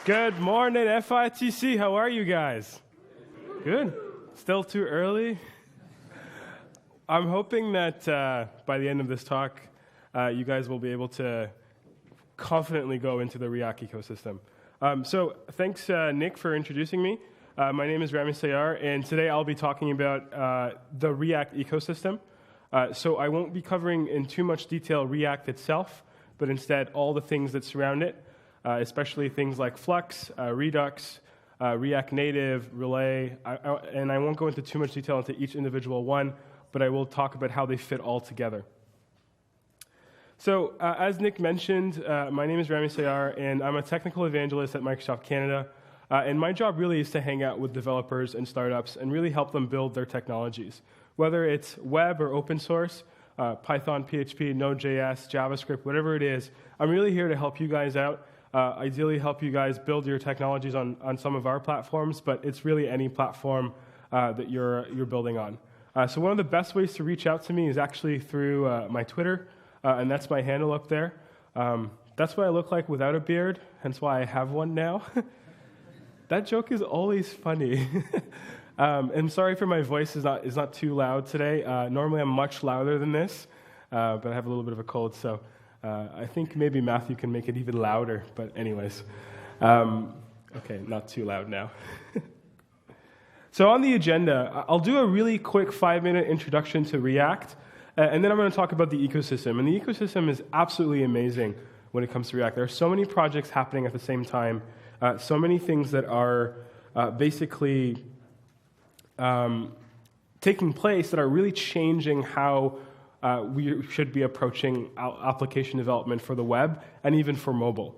Good morning, FITC. How are you guys? Good. Still too early? I'm hoping that by the end of this talk, you guys will be able to confidently go into the React ecosystem. So thanks, Nick, for introducing me. My name is Rami Sayar, and today I'll be talking about the React ecosystem. So I won't be covering in too much detail React itself, but instead all the things that surround it, especially things like Flux, Redux, React Native, Relay, and I won't go into too much detail into each individual one, but I will talk about how they fit all together. So as Nick mentioned, my name is Rami Sayar, and I'm a technical evangelist at Microsoft Canada. And my job really is to hang out with developers and startups and really help them build their technologies. Whether it's web or open source, Python, PHP, Node.js, JavaScript, whatever it is, I'm really here to help you guys out. Ideally help you guys build your technologies on some of our platforms, but it's really any platform that you're building on. So one of the best ways to reach out to me is actually through my Twitter, and that's my handle up there. That's what I look like without a beard, hence why I have one now. That joke is always funny. I'm sorry for my voice is not too loud today. Normally I'm much louder than this, but I have a little bit of a cold, so I think maybe Matthew can make it even louder. But anyways, okay, not too loud now. So on the agenda, I'll do a really quick 5-minute introduction to React, and then I'm going to talk about the ecosystem. And the ecosystem is absolutely amazing when it comes to React. There are so many projects happening at the same time. So many things that are basically taking place that are really changing how we should be approaching application development for the web and even for mobile.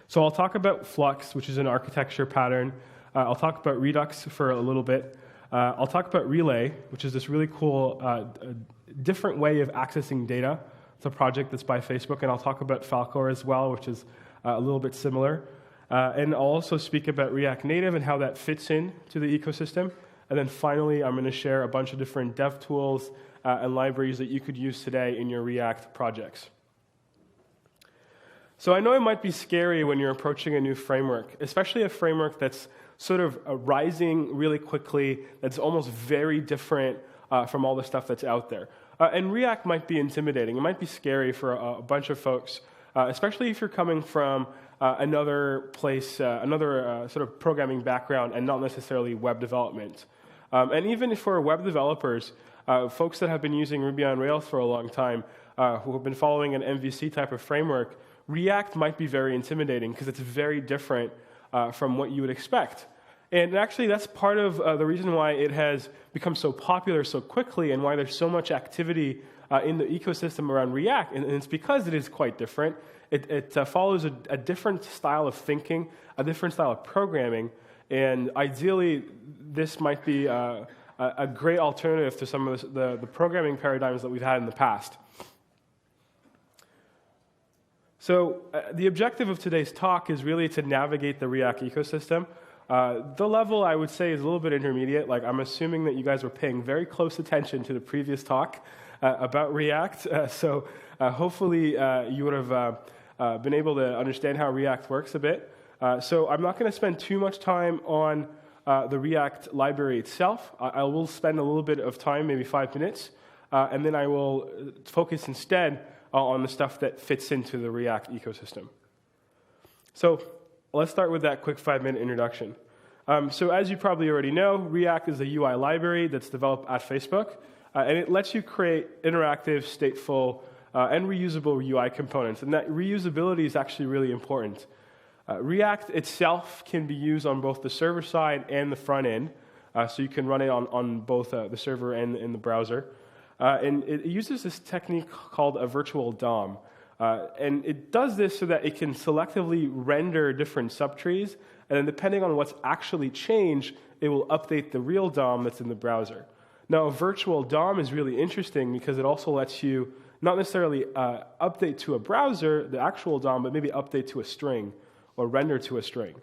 So I'll talk about Flux, which is an architecture pattern. I'll talk about Redux for a little bit. I'll talk about Relay, which is this really cool different way of accessing data. It's a project that's by Facebook, and I'll talk about Falcor as well, which is a little bit similar. And I'll also speak about React Native and how that fits into the ecosystem. And then finally, I'm going to share a bunch of different dev tools and libraries that you could use today in your React projects. So I know it might be scary when you're approaching a new framework, especially a framework that's sort of rising really quickly, that's almost very different from all the stuff that's out there. And React might be intimidating. It might be scary for a bunch of folks, especially if you're coming from another place, another sort of programming background and not necessarily web development. And even for web developers, folks that have been using Ruby on Rails for a long time, who have been following an MVC type of framework, React might be very intimidating because it's very different from what you would expect. And actually, that's part of the reason why it has become so popular so quickly and why there's so much activity in the ecosystem around React. And it's because it is quite different. It follows a different style of thinking, a different style of programming, and ideally, this might be a great alternative to some of the programming paradigms that we've had in the past. So the objective of today's talk is really to navigate the React ecosystem. The level, I would say, is a little bit intermediate. Like, I'm assuming that you guys were paying very close attention to the previous talk about React. So hopefully you would have been able to understand how React works a bit. So I'm not going to spend too much time on the React library itself. I will spend a little bit of time, maybe 5 minutes, and then I will focus instead on the stuff that fits into the React ecosystem. So let's start with that quick 5-minute introduction. So as you probably already know, React is a UI library that's developed at Facebook, and it lets you create interactive, stateful, and reusable UI components. And that reusability is actually really important. React itself can be used on both the server side and the front end, so you can run it on both the server and in the browser. And it uses this technique called a virtual DOM. And it does this so that it can selectively render different subtrees, and then depending on what's actually changed, it will update the real DOM that's in the browser. Now, a virtual DOM is really interesting because it also lets you not necessarily update to a browser, the actual DOM, but maybe update to a string or render to a string.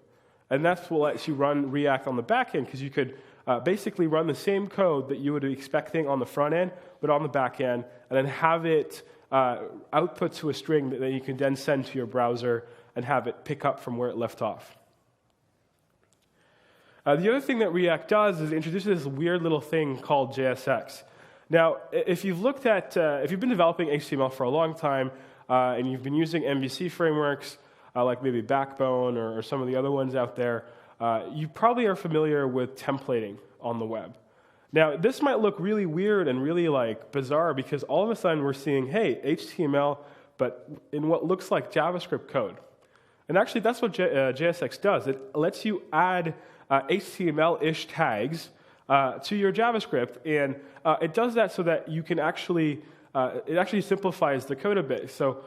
And that's what lets you run React on the back end, because you could basically run the same code that you would be expecting on the front end, but on the back end, and then have it output to a string that you can then send to your browser and have it pick up from where it left off. The other thing that React does is it introduces this weird little thing called JSX. Now, if you've been developing HTML for a long time, and you've been using MVC frameworks, like maybe Backbone or some of the other ones out there, you probably are familiar with templating on the web. Now, this might look really weird and really bizarre because all of a sudden we're seeing, hey, HTML, but in what looks like JavaScript code. And actually, that's what JSX does. It lets you add HTML-ish tags to your JavaScript, and it does that so that you can actually, it actually simplifies the code a bit. So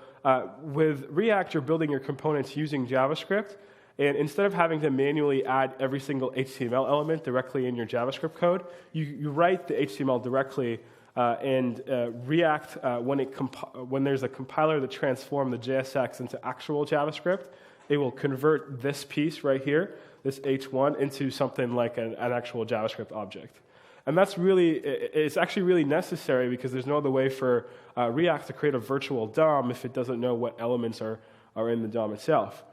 with React, you're building your components using JavaScript, and instead of having to manually add every single HTML element directly in your JavaScript code, you write the HTML directly, and React, when there's a compiler that transforms the JSX into actual JavaScript, it will convert this piece right here, this H1, into something like an actual JavaScript object. And it's actually really necessary because there's no other way for React to create a virtual DOM if it doesn't know what elements are in the DOM itself.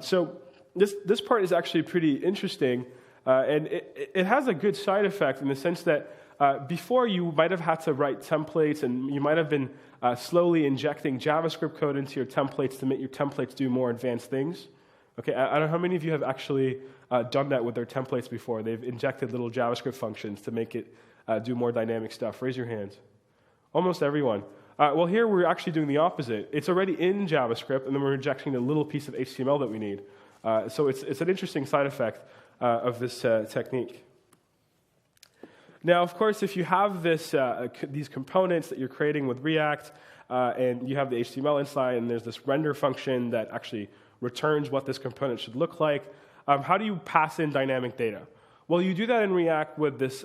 So this part is actually pretty interesting, and it has a good side effect in the sense that before you might have had to write templates, and you might have been slowly injecting JavaScript code into your templates to make your templates do more advanced things. Okay, I don't know how many of you have actually done that with their templates before. They've injected little JavaScript functions to make it do more dynamic stuff. Raise your hands. Almost everyone. Well, here we're actually doing the opposite. It's already in JavaScript, and then we're injecting a little piece of HTML that we need. So it's an interesting side effect of this technique. Now, of course, if you have these components that you're creating with React, and you have the HTML inside, and there's this render function that actually returns what this component should look like, how do you pass in dynamic data? Well, you do that in React with this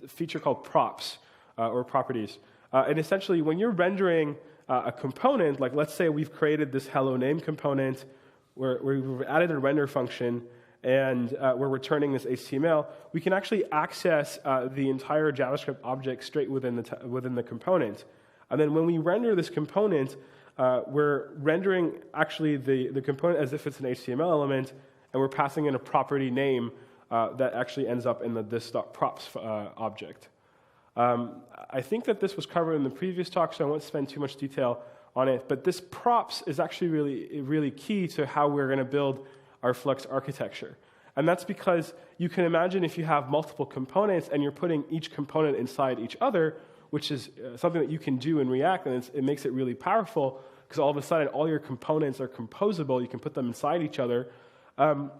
feature called props, or properties. And essentially, when you're rendering a component, like let's say we've created this hello name component, where we've added a render function, and we're returning this HTML, we can actually access the entire JavaScript object straight within the component. And then when we render this component, we're rendering actually the component as if it's an HTML element, and we're passing in a property name that actually ends up in the this.props object. I think that this was covered in the previous talk, so I won't spend too much detail on it, but this props is actually really key to how we're going to build our Flux architecture. And that's because you can imagine if you have multiple components and you're putting each component inside each other, which is something that you can do in React, and it makes it really powerful because all of a sudden all your components are composable. You can put them inside each other. So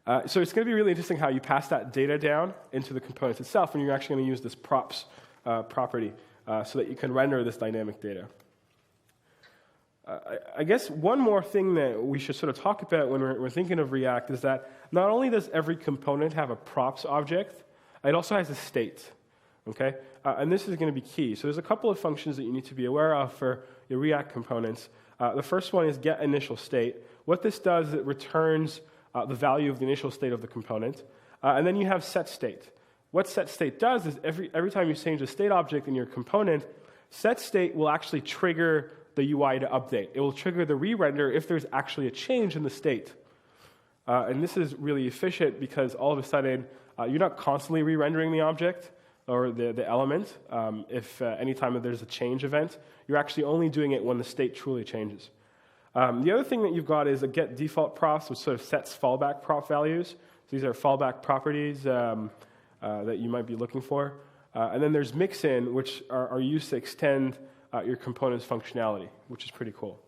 it's going to be really interesting how you pass that data down into the components itself, and you're actually going to use this props property so that you can render this dynamic data. I guess one more thing that we should sort of talk about when we're thinking of React is that not only does every component have a props object, it also has a state. Okay? And this is going to be key. So there's a couple of functions that you need to be aware of for your React components. The first one is getInitialState. What this does is it returns the value of the initial state of the component. And then you have setState. What setState does is every time you change a state object in your component, setState will actually trigger the UI to update. It will trigger the re-render if there's actually a change in the state. And this is really efficient because all of a sudden, you're not constantly re-rendering the object or the element. If anytime that there's a change event, you're actually only doing it when the state truly changes. The other thing that you've got is a getDefaultProps, which sort of sets fallback prop values. So these are fallback properties that you might be looking for. And then there's mixin, which are used to extend your component's functionality, which is pretty cool.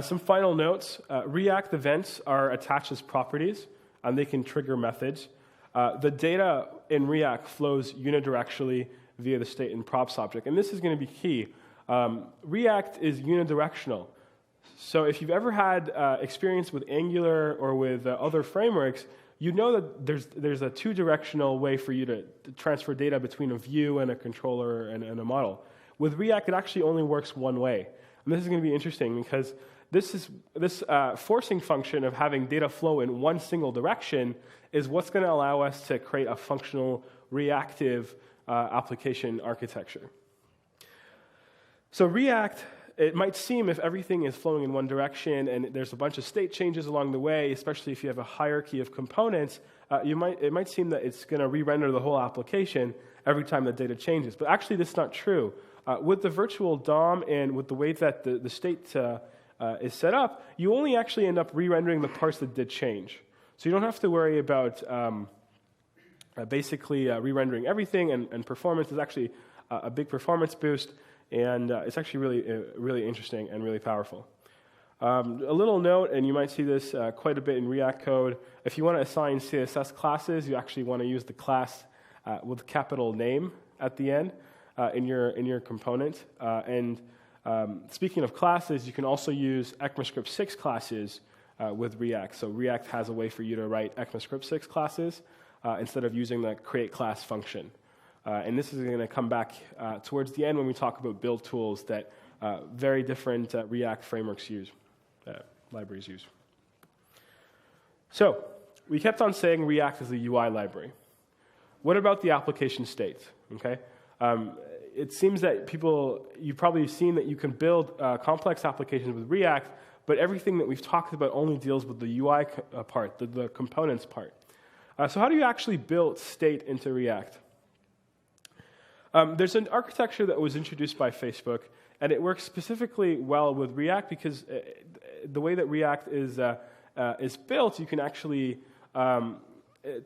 Some final notes. React events are attached as properties, and they can trigger methods. The data in React flows unidirectionally via the state and props object, and this is going to be key. React is unidirectional. So if you've ever had experience with Angular or with other frameworks, you know that there's a two-directional way for you to transfer data between a view and a controller and a model. With React, it actually only works one way. And this is going to be interesting because this forcing function of having data flow in one single direction is what's going to allow us to create a functional reactive application architecture. So React it might seem if everything is flowing in one direction and there's a bunch of state changes along the way, especially if you have a hierarchy of components, it might seem that it's going to re-render the whole application every time the data changes. But actually, that's not true. With the virtual DOM and with the way that the state is set up, you only actually end up re-rendering the parts that did change. So you don't have to worry about basically re-rendering everything, and performance is actually a big performance boost, and it's actually really interesting and really powerful. A little note, and you might see this quite a bit in React code, if you want to assign CSS classes, you actually want to use the class with capital name at the end in your component. Speaking of classes, you can also use ECMAScript 6 classes with React. So React has a way for you to write ECMAScript 6 classes instead of using the create class function. And this is going to come back towards the end when we talk about build tools that very different React frameworks use, libraries use. So we kept on saying React is a UI library. What about the application state? Okay, it seems that you've probably seen that you can build complex applications with React, but everything that we've talked about only deals with the UI part, the components part. So how do you actually build state into React? There's an architecture that was introduced by Facebook, and it works specifically well with React because the way that React is built, you can actually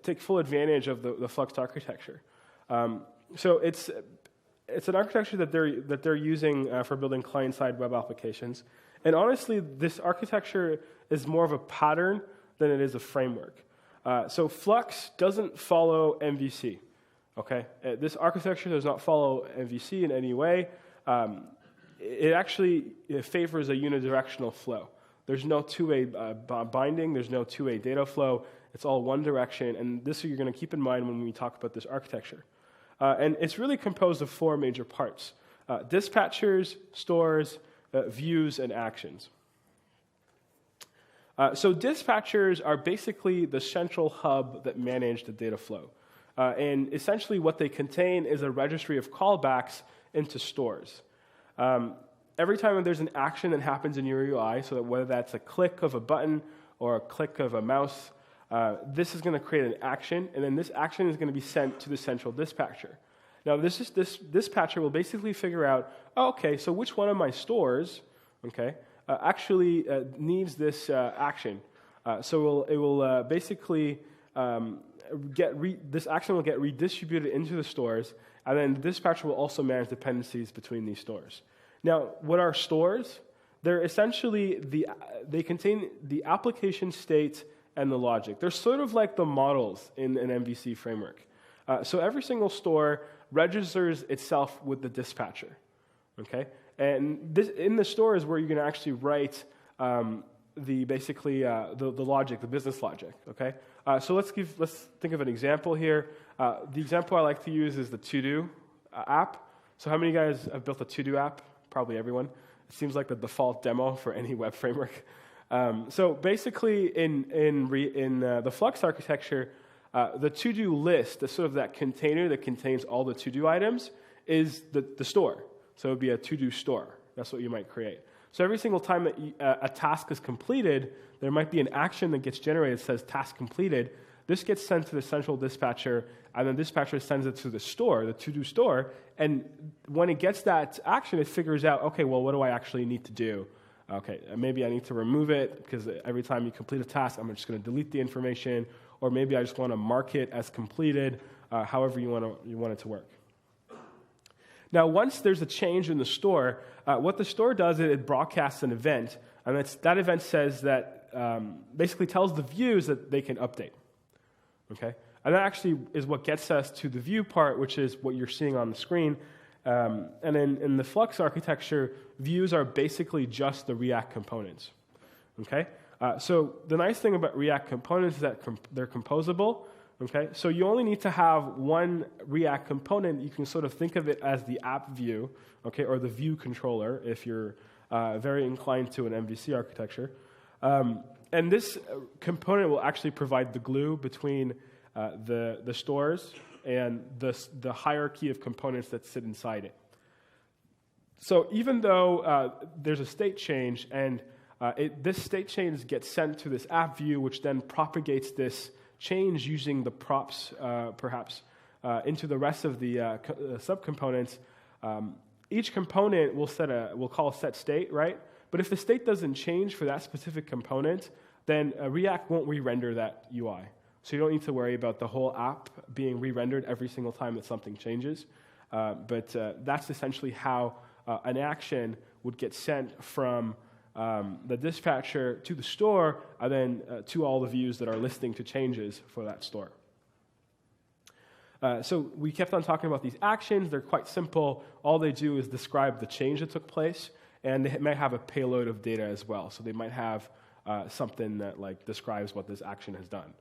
take full advantage of the Flux architecture. So it's an architecture that they're using for building client-side web applications. And honestly, this architecture is more of a pattern than it is a framework. So Flux doesn't follow MVC. Okay, this architecture does not follow MVC in any way. It actually favors a unidirectional flow. There's no two-way binding. There's no two-way data flow. It's all one direction, and this you're going to keep in mind when we talk about this architecture. And it's really composed of 4 major parts: dispatchers, stores, views, and actions. So dispatchers are basically the central hub that manage the data flow. And essentially what they contain is a registry of callbacks into stores. Every time there's an action that happens in your UI, so that whether that's a click of a button or a click of a mouse, this is going to create an action, and then this action is going to be sent to the central dispatcher. Now this dispatcher will basically figure out, okay, so which one of my stores, okay, actually needs this action. So it will basically this action will get redistributed into the stores, and then the dispatcher will also manage dependencies between these stores. Now, what are stores? They're essentially they contain the application state and the logic. They're sort of like the models in an MVC framework. So every single store registers itself with the dispatcher. Okay, and in the store is where you're going to actually write the logic, the business logic. Okay, so let's think of an example here. The example I like to use is the To-Do app. So how many of you guys have built a To-Do app? Probably everyone. It seems like the default demo for any web framework. So basically, in the Flux architecture, the to-do list, the sort of that container that contains all the to-do items, is the store. So it would be a to-do store. That's what you might create. So every single time that a task is completed, there might be an action that gets generated that says task completed. This gets sent to the central dispatcher, and the dispatcher sends it to the store, the to-do store. And when it gets that action, it figures out, okay, well, what do I actually need to do? Okay, maybe I need to remove it because every time you complete a task, I'm just going to delete the information, or maybe I just want to mark it as completed, however you want it to work. Now, once there's a change in the store, what the store does is it broadcasts an event, and that event says that basically tells the views that they can update. Okay, and that actually is what gets us to the view part, which is what you're seeing on the screen. And in the Flux architecture, views are basically just the React components. Okay, so the nice thing about React components is that they're composable. Okay, so you only need to have one React component. You can sort of think of it as the app view, okay, or the view controller if you're very inclined to an MVC architecture. And this component will actually provide the glue between the stores and the hierarchy of components that sit inside it. So even though there's a state change, and this state change gets sent to this app view, which then propagates this change using the props, perhaps, into the rest of the subcomponents, each component we'll call a set state, right? But if the state doesn't change for that specific component, then React won't re-render that UI. So you don't need to worry about the whole app being re-rendered every single time that something changes. But that's essentially how an action would get sent from the dispatcher to the store, and then to all the views that are listening to changes for that store. So we kept on talking about these actions. They're quite simple. All they do is describe the change that took place, and they might have a payload of data as well. So they might have something that describes what this action has done.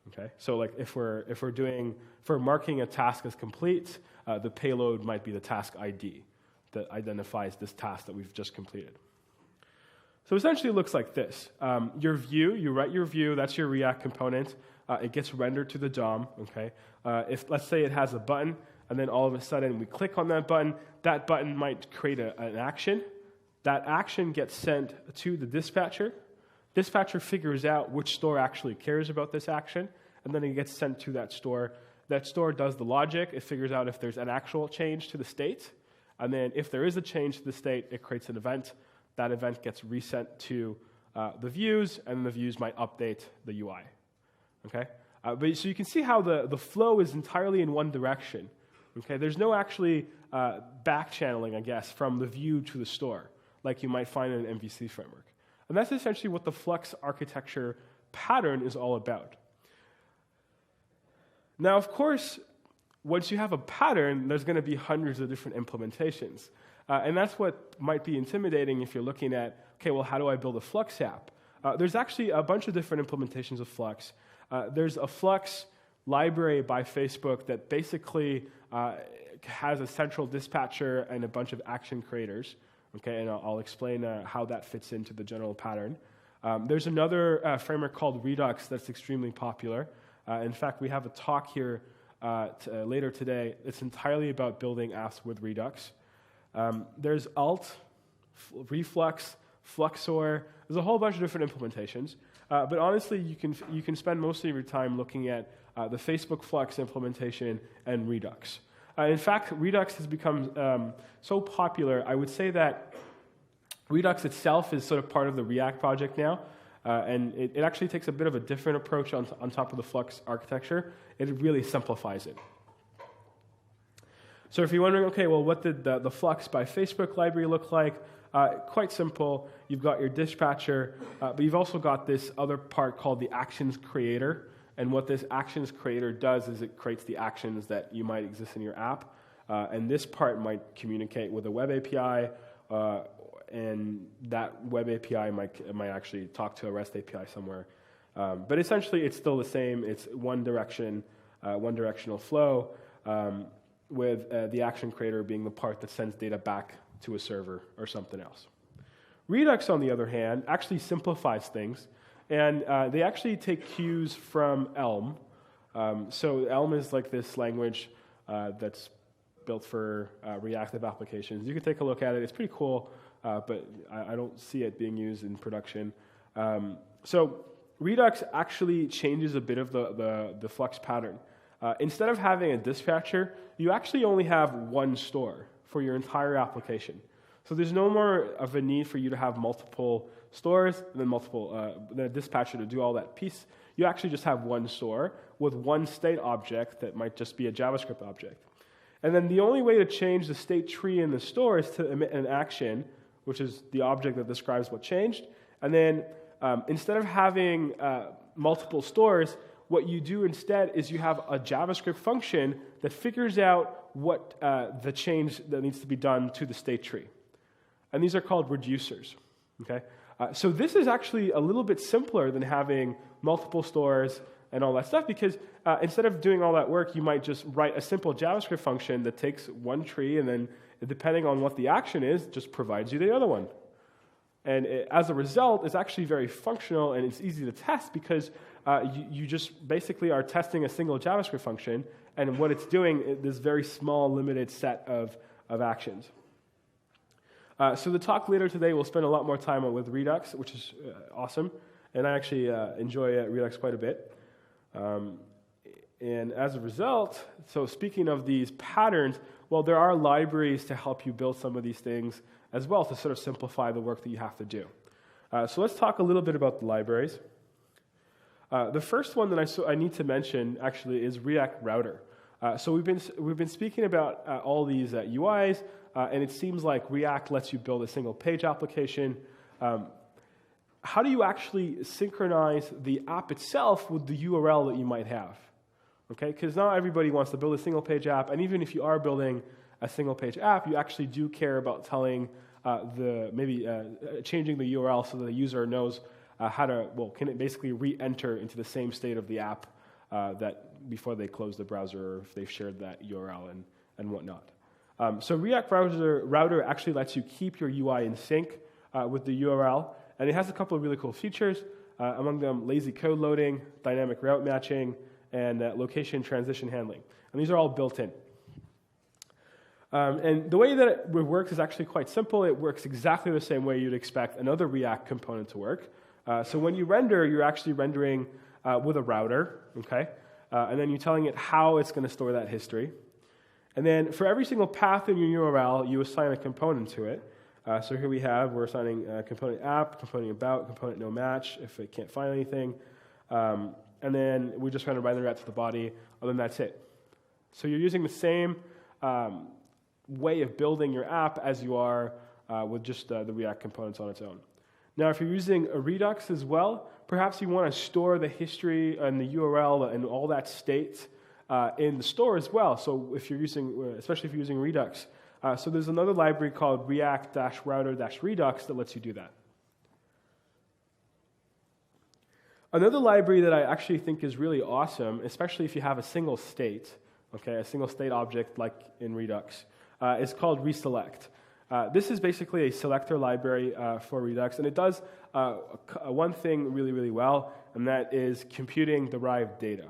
Okay, so if we're marking a task as complete, the payload might be the task ID that identifies this task that we've just completed. So essentially it looks like this. Your view, you write your view, that's your React component. It gets rendered to the DOM, okay? If, let's say it has a button, and then all of a sudden we click on that button might create an action. That action gets sent to the dispatcher. Dispatcher figures out which store actually cares about this action, and then it gets sent to that store. That store does the logic. It figures out if there's an actual change to the state, and then if there is a change to the state, it creates an event. That event gets resent to the views, and the views might update the UI. Okay? But so you can see how the flow is entirely in one direction. Okay? There's no actually back channeling, I guess, from the view to the store, like you might find in an MVC framework. And that's essentially what the Flux architecture pattern is all about. Now, of course, once you have a pattern, there's going to be hundreds of different implementations. And that's what might be intimidating if you're looking at, okay, well, how do I build a Flux app? There's actually a bunch of different implementations of Flux. There's a Flux library by Facebook that basically has a central dispatcher and a bunch of action creators. Okay, and I'll explain how that fits into the general pattern. There's another framework called Redux that's extremely popular. In fact, we have a talk here later today. It's entirely about building apps with Redux. There's Alt, Reflux, Fluxor. There's a whole bunch of different implementations. But honestly, you can spend most of your time looking at the Facebook Flux implementation and Redux. In fact, Redux has become so popular, I would say that Redux itself is sort of part of the React project now, and it actually takes a bit of a different approach on top of the Flux architecture. It really simplifies it. So if you're wondering, okay, well, what did the Flux by Facebook library look like? Quite simple. You've got your dispatcher, but you've also got this other part called the actions creator. And what this actions creator does is it creates the actions that you might exist in your app. And this part might communicate with a web API, and that web API might actually talk to a REST API somewhere. But essentially, it's still the same. It's one directional flow, with the action creator being the part that sends data back to a server or something else. Redux, on the other hand, actually simplifies things. And they actually take cues from Elm. So Elm is like this language that's built for reactive applications. You can take a look at it. It's pretty cool, but I don't see it being used in production. So Redux actually changes a bit of the Flux pattern. Instead of having a dispatcher, you actually only have one store for your entire application. So there's no more of a need for you to have multiple stores and then a dispatcher to do all that piece. You actually just have one store with one state object that might just be a JavaScript object. And then the only way to change the state tree in the store is to emit an action, which is the object that describes what changed. And then instead of having multiple stores, what you do instead is you have a JavaScript function that figures out what the change that needs to be done to the state tree. And these are called reducers. Okay? So this is actually a little bit simpler than having multiple stores and all that stuff, because instead of doing all that work, you might just write a simple JavaScript function that takes one tree and then, depending on what the action is, just provides you the other one. And as a result, it's actually very functional and it's easy to test because you just basically are testing a single JavaScript function, and what it's doing is this very small, limited set of actions. So the talk later today will spend a lot more time with Redux, which is awesome, and I actually enjoy Redux quite a bit. And as a result, so speaking of these patterns, well, there are libraries to help you build some of these things as well to sort of simplify the work that you have to do. So let's talk a little bit about the libraries. The first one that I need to mention actually is React Router. So we've been speaking about all these UIs, and it seems like React lets you build a single page application. How do you actually synchronize the app itself with the URL that you might have? Okay, because not everybody wants to build a single page app, and even if you are building a single page app, you actually do care about telling changing the URL so that the user knows can it basically re-enter into the same state of the app that before they close the browser, or if they've shared that URL and whatnot. So React Router actually lets you keep your UI in sync with the URL, and it has a couple of really cool features, among them lazy code loading, dynamic route matching, and location transition handling. And these are all built in. And the way that it works is actually quite simple. It works exactly the same way you'd expect another React component to work. So when you render, you're actually rendering with a router, okay? And then you're telling it how it's going to store that history. And then for every single path in your URL, you assign a component to it. So here we're assigning component app, component about, component no match if it can't find anything. And then we just kind of render that to the body, and then that's it. So you're using the same way of building your app as you are with just the React components on its own. Now, if you're using a Redux as well, perhaps you want to store the history and the URL and all that state in the store as well. So if you're using, especially if you're using Redux, so there's another library called react-router-redux that lets you do that. Another library that I actually think is really awesome, especially if you have a single state, okay, a single state object like in Redux, is called reselect. This is basically a selector library for Redux, and it does one thing really, really well, and that is computing derived data.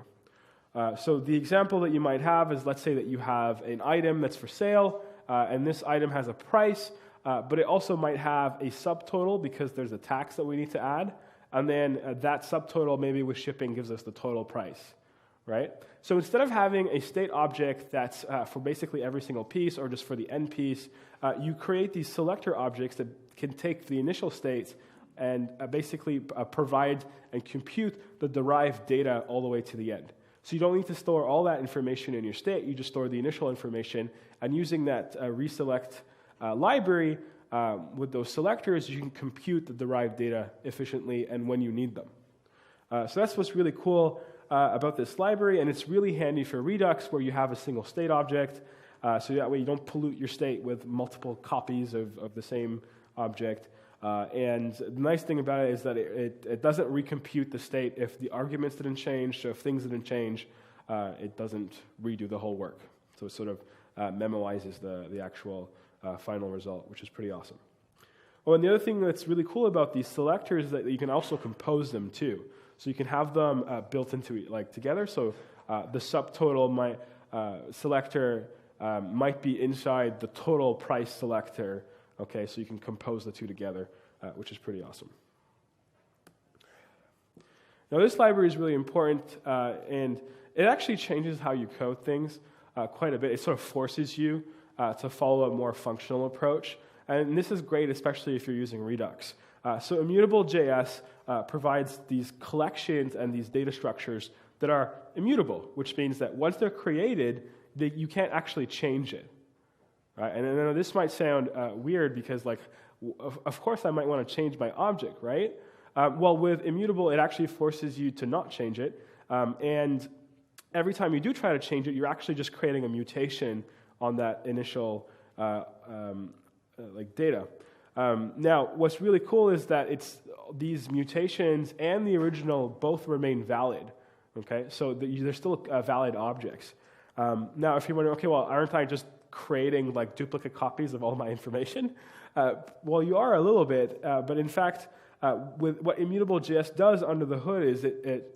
So the example that you might have is, let's say that you have an item that's for sale, and this item has a price, but it also might have a subtotal because there's a tax that we need to add. And then that subtotal, maybe with shipping, gives us the total price, right? So instead of having a state object that's for basically every single piece or just for the end piece, you create these selector objects that can take the initial states and basically provide and compute the derived data all the way to the end. So you don't need to store all that information in your state. You just store the initial information, and using that reselect library, with those selectors, you can compute the derived data efficiently and when you need them. So that's what's really cool about this library, and it's really handy for Redux where you have a single state object, so that way you don't pollute your state with multiple copies of the same object. And the nice thing about it is that it doesn't recompute the state if the arguments didn't change, so if things didn't change, it doesn't redo the whole work. So it sort of memoizes the actual final result, which is pretty awesome. Oh, and the other thing that's really cool about these selectors is that you can also compose them too. So you can have them built into together. So the subtotal selector might be inside the total price selector. Okay, so you can compose the two together, which is pretty awesome. Now this library is really important, and it actually changes how you code things quite a bit. It sort of forces you to follow a more functional approach. And this is great, especially if you're using Redux. So Immutable.js provides these collections and these data structures that are immutable, which means that once they're created, you can't actually change it. Right? And I know this might sound weird because, of course I might want to change my object, right? Well, with Immutable, it actually forces you to not change it. And every time you do try to change it, you're actually just creating a mutation on that initial data. Now, what's really cool is that these mutations and the original both remain valid. Okay, so they're still valid objects. Now, if you're wondering, okay, well, aren't I just creating duplicate copies of all my information? Well, you are a little bit, but in fact, with what Immutable.js does under the hood is it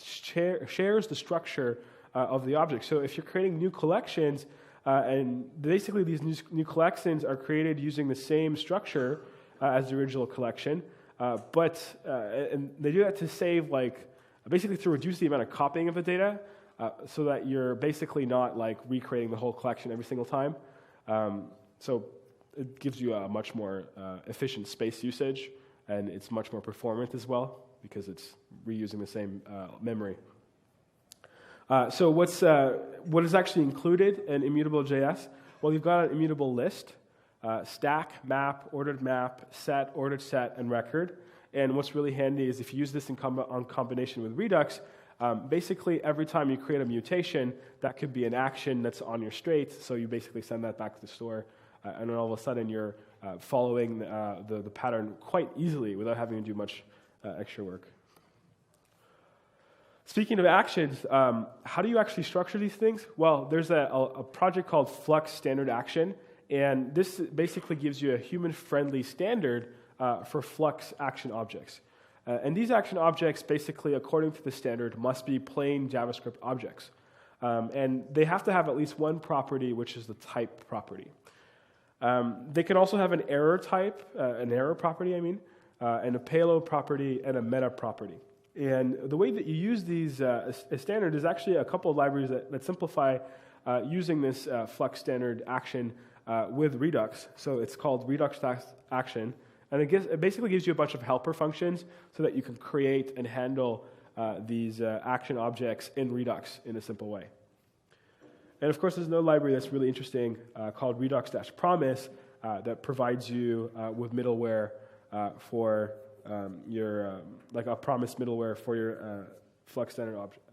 shares the structure of the object. So if you're creating new collections, And basically, these new collections are created using the same structure as the original collection, and they do that to save, basically to reduce the amount of copying of the data, so that you're basically not recreating the whole collection every single time. So it gives you a much more efficient space usage, and it's much more performant as well because it's reusing the same memory. So what is actually included in immutable.js? Well, you've got an immutable list, stack, map, ordered map, set, ordered set, and record. And what's really handy is if you use this in combination with Redux, basically every time you create a mutation, that could be an action that's on your state, so you basically send that back to the store, and then all of a sudden you're following the pattern quite easily without having to do much extra work. Speaking of actions, how do you actually structure these things? Well, there's a project called Flux-Standard-Action, and this basically gives you a human-friendly standard for Flux action objects. And these action objects, basically, according to the standard, must be plain JavaScript objects. And they have to have at least one property, which is the type property. They can also have an error type, an error property, and a payload property, and a meta property. And the way that you use these standard is actually a couple of libraries that simplify using this Flux-Standard-Action with Redux. So it's called Redux-Action. And it basically gives you a bunch of helper functions so that you can create and handle these action objects in Redux in a simple way. And of course, there's another library that's really interesting called Redux-Promise that provides you with middleware for your, a promise middleware for your Flux standard object.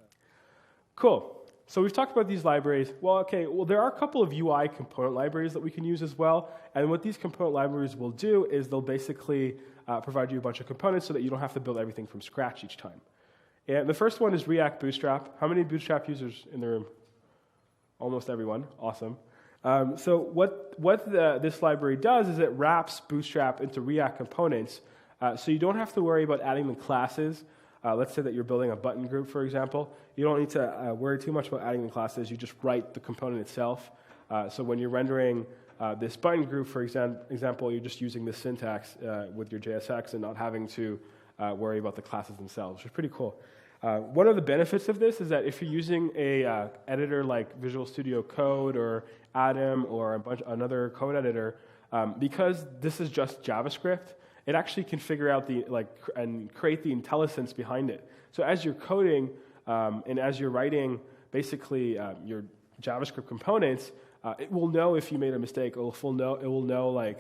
Cool. So we've talked about these libraries. Well, there are a couple of UI component libraries that we can use as well. And what these component libraries will do is they'll basically provide you a bunch of components so that you don't have to build everything from scratch each time. And the first one is react-bootstrap. How many Bootstrap users in the room? Almost everyone. Awesome. So what this library does is it wraps Bootstrap into React components, so you don't have to worry about adding the classes. Let's say that you're building a button group, for example. You don't need to worry too much about adding the classes. You just write the component itself. So when you're rendering this button group, for example, you're just using this syntax with your JSX and not having to worry about the classes themselves, which is pretty cool. One of the benefits of this is that if you're using a editor like Visual Studio Code or Atom or another code editor, because this is just JavaScript, it actually can figure out and create the IntelliSense behind it. So as you're coding and as you're writing basically your JavaScript components, it will know if you made a mistake. It will know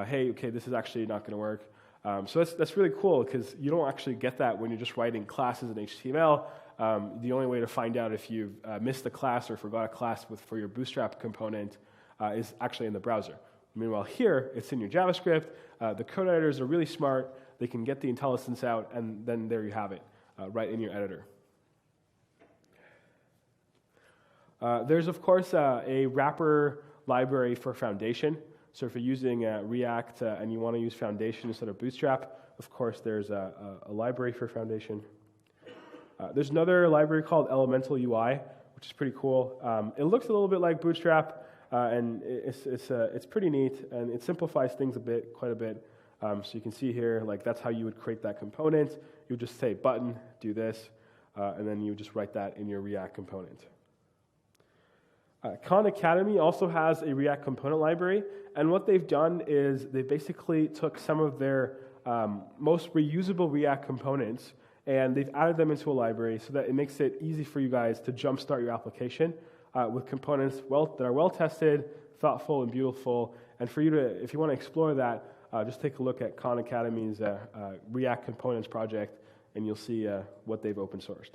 hey, okay, this is actually not going to work. So that's really cool because you don't actually get that when you're just writing classes in HTML. The only way to find out if you've missed a class or forgot a class for your Bootstrap component is actually in the browser. Meanwhile, here, it's in your JavaScript. The code editors are really smart. They can get the IntelliSense out, and then there you have it, right in your editor. There's, of course, a wrapper library for Foundation. So if you're using React and you want to use Foundation instead of Bootstrap, of course, there's a library for Foundation. There's another library called Elemental UI, which is pretty cool. It looks a little bit like Bootstrap, and it's pretty neat, and it simplifies things quite a bit. So you can see here, that's how you would create that component. You would just say button, do this, and then you would just write that in your React component. Khan Academy also has a React component library, and what they've done is they basically took some of their most reusable React components and they've added them into a library so that it makes it easy for you guys to jumpstart your application with components that are well tested, thoughtful, and beautiful. And for you to, if you want to explore that, just take a look at Khan Academy's React Components project, and you'll see what they've open sourced.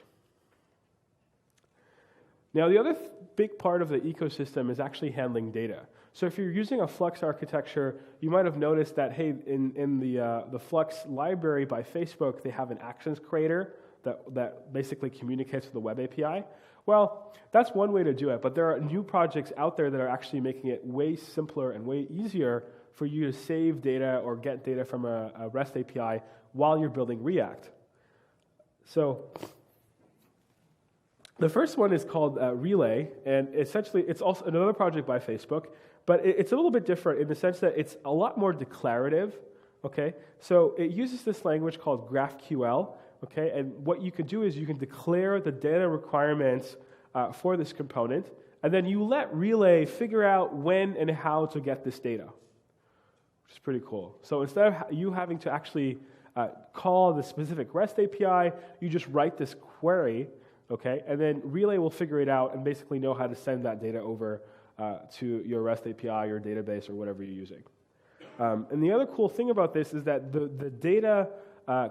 Now, the other big part of the ecosystem is actually handling data. So if you're using a Flux architecture, you might have noticed that, hey, in the Flux library by Facebook, they have an actions creator that basically communicates with the web API. Well, that's one way to do it, but there are new projects out there that are actually making it way simpler and way easier for you to save data or get data from a REST API while you're building React. So The first one is called Relay, and essentially it's also another project by Facebook, but it's a little bit different in the sense that it's a lot more declarative, okay? So it uses this language called GraphQL, okay? And what you can do is you can declare the data requirements for this component, and then you let Relay figure out when and how to get this data, which is pretty cool. So instead of you having to actually call the specific REST API, you just write this query, okay, and then Relay will figure it out and basically know how to send that data over to your REST API, your database, or whatever you're using. And the other cool thing about this is that the data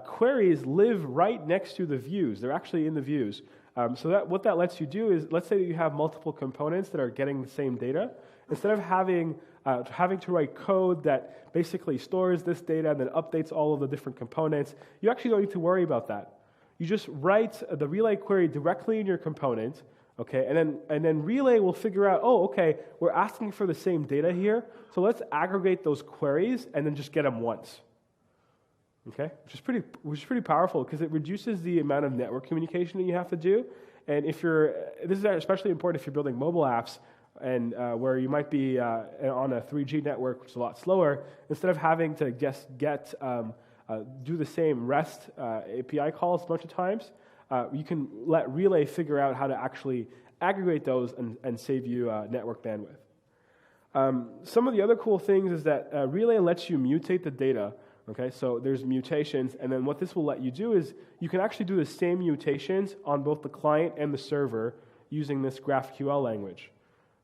queries live right next to the views. They're actually in the views. So what that lets you do is, let's say that you have multiple components that are getting the same data. Instead of having to write code that basically stores this data and then updates all of the different components, you actually don't need to worry about that. You just write the Relay query directly in your component, okay, and then Relay will figure out, oh, okay, we're asking for the same data here, so let's aggregate those queries and then just get them once, okay, which is pretty powerful because it reduces the amount of network communication that you have to do. And this is especially important if you're building mobile apps and where you might be on a 3G network, which is a lot slower. Instead of having to do the same REST API calls a bunch of times, you can let Relay figure out how to actually aggregate those and save you network bandwidth. Some of the other cool things is that Relay lets you mutate the data. Okay, so there's mutations, and then what this will let you do is you can actually do the same mutations on both the client and the server using this GraphQL language.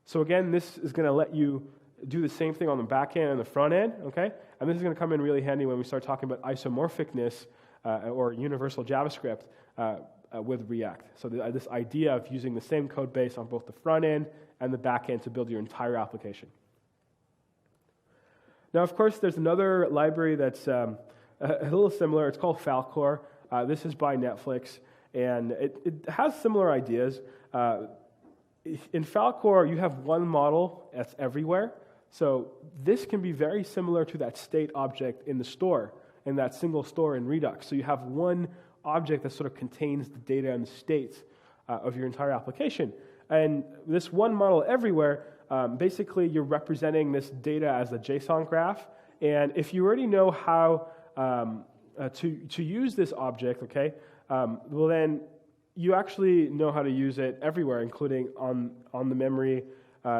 So again, this is going to let you do the same thing on the back end and the front end, okay? And this is going to come in really handy when we start talking about isomorphicness or universal JavaScript with React. So this idea of using the same code base on both the front end and the back end to build your entire application. Now, of course, there's another library that's a little similar. It's called Falcor. This is by Netflix, and it has similar ideas. In Falcor, you have one model that's everywhere. So this can be very similar to that state object in the store, in that single store in Redux. So you have one object that sort of contains the data and the states of your entire application. And this one model everywhere, basically you're representing this data as a JSON graph. And if you already know how to use this object, okay, well then you actually know how to use it everywhere, including on the memory,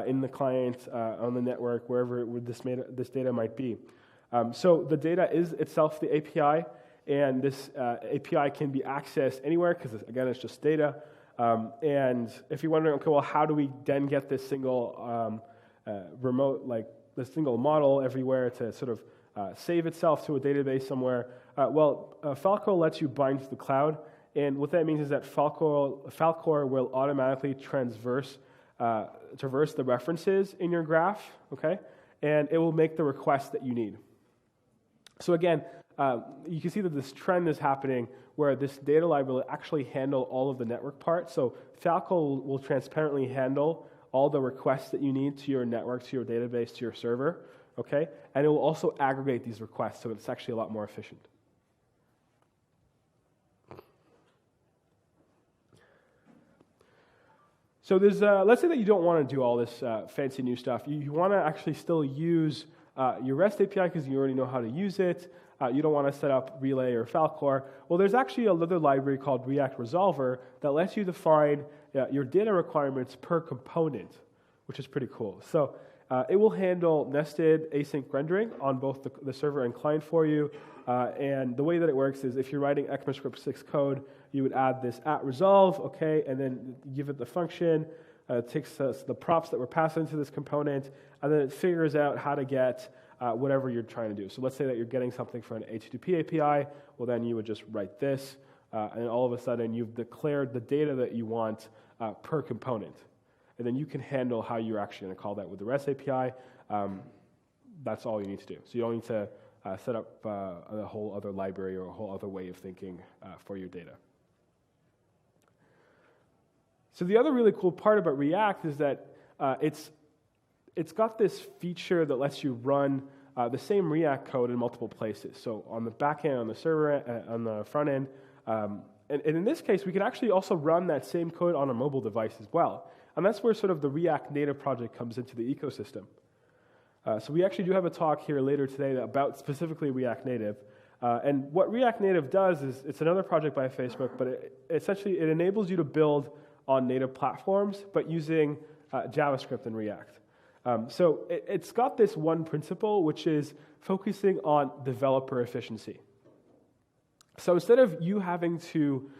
in the client, on the network, wherever this data might be. So the data is itself the API, and this API can be accessed anywhere because, again, it's just data. And if you're wondering, okay, well, how do we then get this single this single model everywhere to sort of save itself to a database somewhere? Falcor lets you bind to the cloud, and what that means is that Falcor will automatically traverse the references in your graph, okay, and it will make the request that you need. So again, you can see that this trend is happening where this data library will actually handle all of the network parts. So Falcor will transparently handle all the requests that you need to your network, to your database, to your server, okay? And it will also aggregate these requests, so it's actually a lot more efficient. So there's, let's say that you don't want to do all this fancy new stuff. You want to actually still use your REST API because you already know how to use it. You don't want to set up Relay or Falcor. Well, there's actually another library called React Resolver that lets you define your data requirements per component, which is pretty cool. So it will handle nested async rendering on both the server and client for you. And the way that it works is if you're writing ECMAScript 6 code, you would add this @resolve, okay, and then give it the function. It takes the props that were passed into this component, and then it figures out how to get whatever you're trying to do. So let's say that you're getting something for an HTTP API. Well, then you would just write this, and all of a sudden you've declared the data that you want per component. And then you can handle how you're actually going to call that with the REST API. That's all you need to do. So you don't need to set up a whole other library or a whole other way of thinking for your data. So the other really cool part about React is that it's got this feature that lets you run the same React code in multiple places. So on the back end, on the server, on the front end, And in this case, we can actually also run that same code on a mobile device as well. And that's where sort of the React Native project comes into the ecosystem. So we actually do have a talk here later today about specifically React Native. And what React Native does is, it's another project by Facebook, but essentially it enables you to build on native platforms, but using JavaScript and React. So it's got this one principle, which is focusing on developer efficiency. So instead of you having to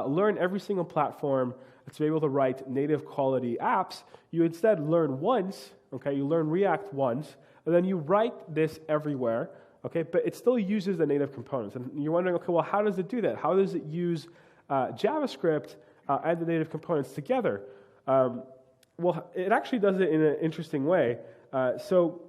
learn every single platform to be able to write native quality apps, you instead learn once, okay, you learn React once, and then you write this everywhere, okay, but it still uses the native components. And you're wondering, okay, well, how does it do that? How does it use JavaScript and the native components together? Well, it actually does it in an interesting way. So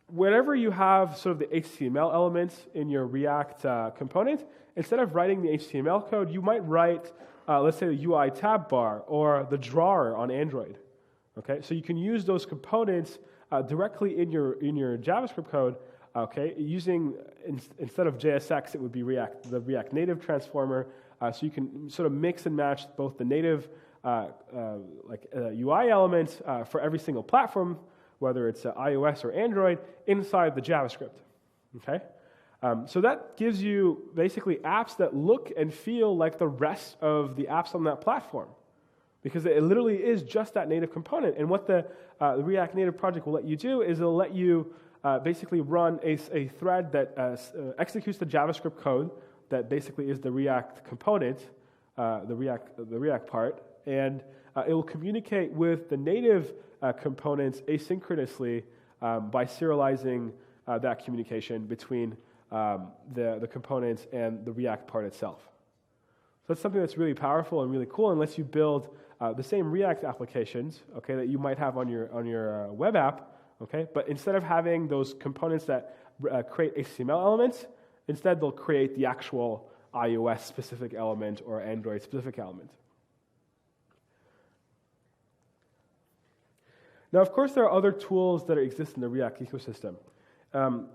whenever you have sort of the HTML elements in your React component, instead of writing the HTML code, you might write, let's say, the UI tab bar or the drawer on Android. Okay, so you can use those components directly in your JavaScript code. Okay, using instead of JSX, it would be the React Native transformer. So you can sort of mix and match both the native UI elements for every single platform, whether it's iOS or Android, inside the JavaScript. Okay, so that gives you basically apps that look and feel like the rest of the apps on that platform, because it literally is just that native component. And what the React Native project will let you do is it'll let you basically run a thread that executes the JavaScript code that basically is the React component, the React part, and it will communicate with the native components asynchronously by serializing that communication between the components and the React part itself. So that's something that's really powerful and really cool, and lets you build the same React applications, okay, that you might have on your web app, okay, but instead of having those components that create HTML elements, instead they'll create the actual iOS specific element or Android specific element. Now, of course, there are other tools that exist in the React ecosystem.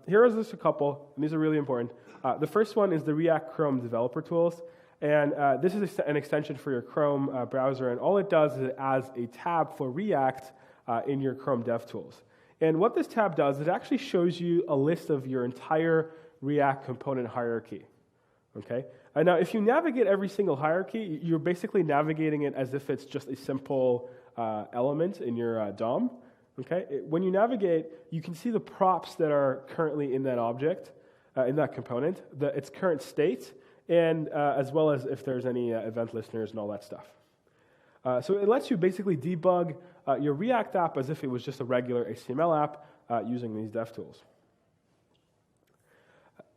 Here is just a couple, and these are really important. The first one is the React Chrome developer tools, and this is an extension for your Chrome browser, and all it does is it adds a tab for React in your Chrome DevTools. And what this tab does, it actually shows you a list of your entire React component hierarchy. Okay. Now, if you navigate every single hierarchy, you're basically navigating it as if it's just a simple element in your DOM. Okay. When you navigate, you can see the props that are currently in that object, in that component, its current state, and as well as if there's any event listeners and all that stuff. So it lets you basically debug your React app as if it was just a regular HTML app using these DevTools.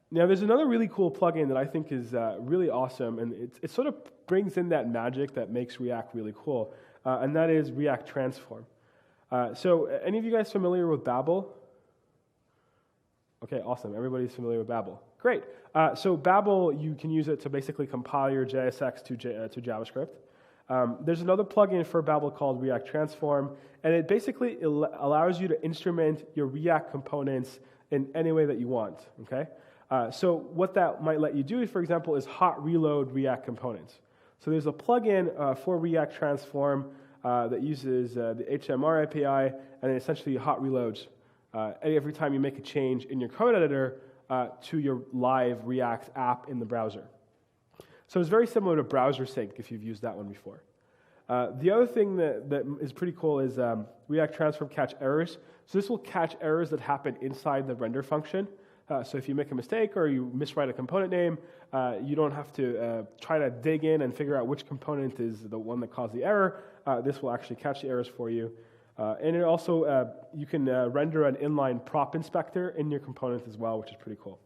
Now, there's another really cool plugin that I think is really awesome, and it sort of brings in that magic that makes React really cool, and that is React Transform. So any of you guys familiar with Babel? Okay, awesome. Everybody's familiar with Babel. Great. So Babel, you can use it to basically compile your JSX to JavaScript. There's another plugin for Babel called React Transform, and it basically allows you to instrument your React components in any way that you want, okay? So what that might let you do, for example, is hot reload React components. So there's a plugin for React Transform that uses the HMR API, and it essentially hot reloads every time you make a change in your code editor to your live React app in the browser. So it's very similar to browser sync if you've used that one before. The other thing that is pretty cool is React Transform catch errors. So this will catch errors that happen inside the render function. So if you make a mistake or you miswrite a component name, you don't have to try to dig in and figure out which component is the one that caused the error. This will actually catch the errors for you. And it also, you can render an inline prop inspector in your component as well, which is pretty cool.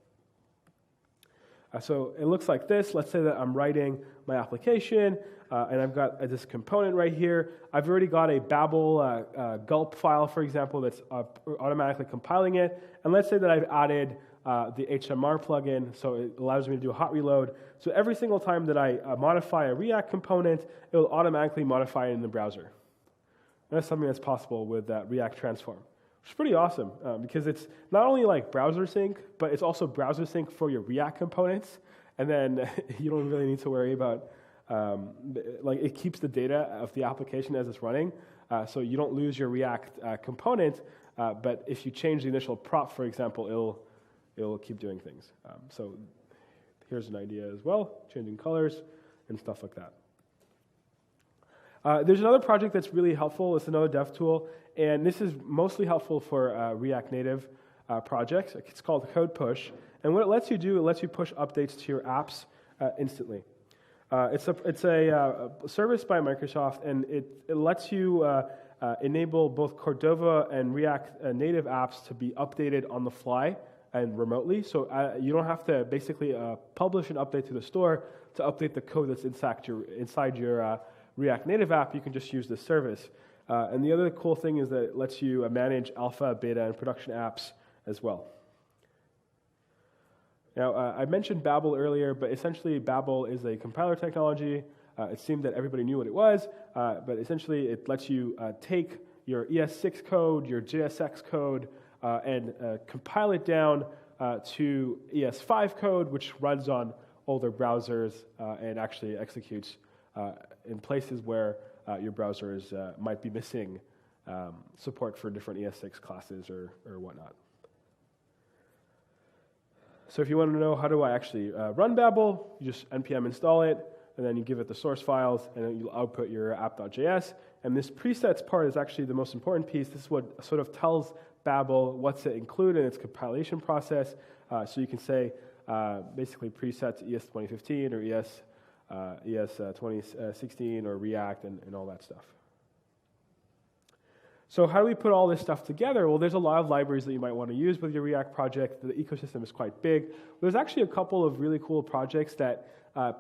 So it looks like this. Let's say that I'm writing my application, and I've got this component right here. I've already got a Babel gulp file, for example, that's automatically compiling it. And let's say that I've added the HMR plugin, so it allows me to do a hot reload. So every single time that I modify a React component, it will automatically modify it in the browser. And that's something that's possible with React Transform, which is pretty awesome because it's not only like browser sync, but it's also browser sync for your React components, and then you don't really need to worry about like it keeps the data of the application as it's running, so you don't lose your React component. But if you change the initial prop, for example, it'll keep doing things. So here's an idea as well, changing colors and stuff like that. There's another project that's really helpful. It's another dev tool, and this is mostly helpful for React Native projects. It's called Code Push, and what it lets you do, it lets you push updates to your apps instantly. It's a service by Microsoft, and it lets you enable both Cordova and React Native apps to be updated on the fly and remotely. So you don't have to basically publish an update to the store to update the code that's inside your React Native app. You can just use this service. And the other cool thing is that it lets you manage alpha, beta, and production apps as well. Now, I mentioned Babel earlier, but essentially Babel is a compiler technology. It seemed that everybody knew what it was, but essentially it lets you take your ES6 code, your JSX code, and compile it down to ES5 code, which runs on older browsers and actually executes in places where your browsers might be missing support for different ES6 classes or whatnot. So if you want to know how do I actually run Babel, you just npm install it, and then you give it the source files, and then you'll output your app.js. And this presets part is actually the most important piece. This is what sort of tells Babel what to include in its compilation process. So you can say basically preset to ES 2015 or ES 2016 or React and all that stuff. So how do we put all this stuff together? Well, there's a lot of libraries that you might want to use with your React project. The ecosystem is quite big. There's actually a couple of really cool projects that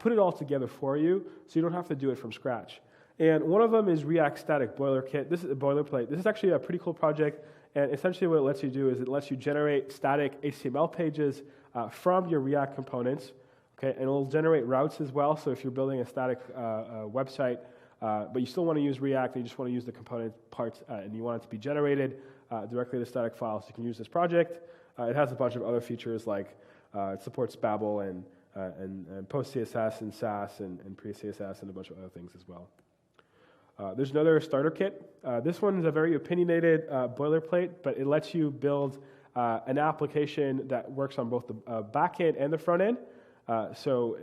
put it all together for you, so you don't have to do it from scratch. And one of them is React Static Boilerplate. This is a Boilerplate. This is actually a pretty cool project, and essentially what it lets you do is it lets you generate static HTML pages from your React components, okay? And it'll generate routes as well, so if you're building a static website, but you still want to use React, and you just want to use the component parts, and you want it to be generated directly to static files, you can use this project. It has a bunch of other features like it supports Babel and post-CSS and Sass and pre-CSS and a bunch of other things as well. There's another starter kit. This one is a very opinionated boilerplate, but it lets you build an application that works on both the back end and the front end. So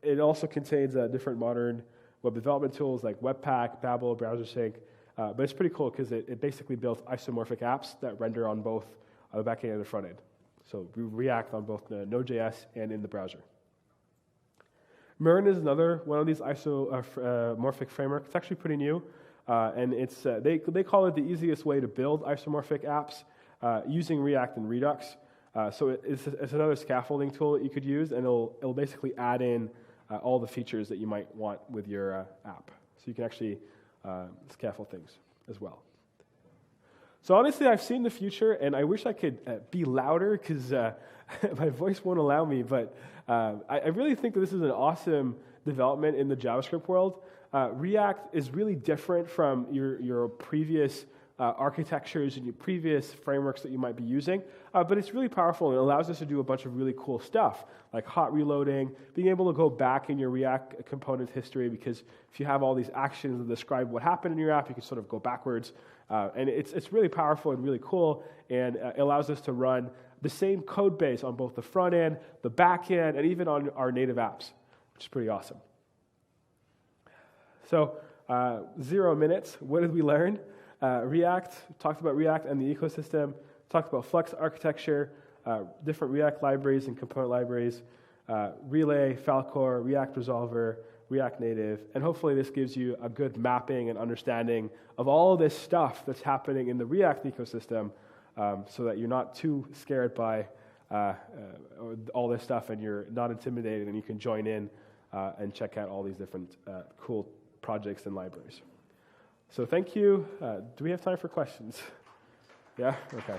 it also contains different modern web development tools like Webpack, Babel, BrowserSync. But it's pretty cool because it basically builds isomorphic apps that render on both the back end and the front end. So we React on both Node.js and in the browser. Marin is another one of these isomorphic frameworks. It's actually pretty new, and it's they call it the easiest way to build isomorphic apps using React and Redux. So it's another scaffolding tool that you could use, and it'll basically add in all the features that you might want with your app. So you can actually scaffold things as well. So honestly, I've seen the future, and I wish I could be louder because my voice won't allow me, but I really think that this is an awesome development in the JavaScript world. React is really different from your previous architectures and your previous frameworks that you might be using, but it's really powerful and it allows us to do a bunch of really cool stuff, like hot reloading, being able to go back in your React component history, because if you have all these actions that describe what happened in your app, you can sort of go backwards, and it's really powerful and really cool, and it allows us to run the same code base on both the front end, the back end, and even on our native apps, which is pretty awesome. So 0 minutes, what did we learn? React, talked about React and the ecosystem, talked about Flux Architecture, different React libraries and component libraries, Relay, Falcor, React Resolver, React Native, and hopefully this gives you a good mapping and understanding of all this stuff that's happening in the React ecosystem, so that you're not too scared by all this stuff and you're not intimidated, and you can join in and check out all these different cool projects and libraries. So thank you. Do we have time for questions? Yeah? Okay.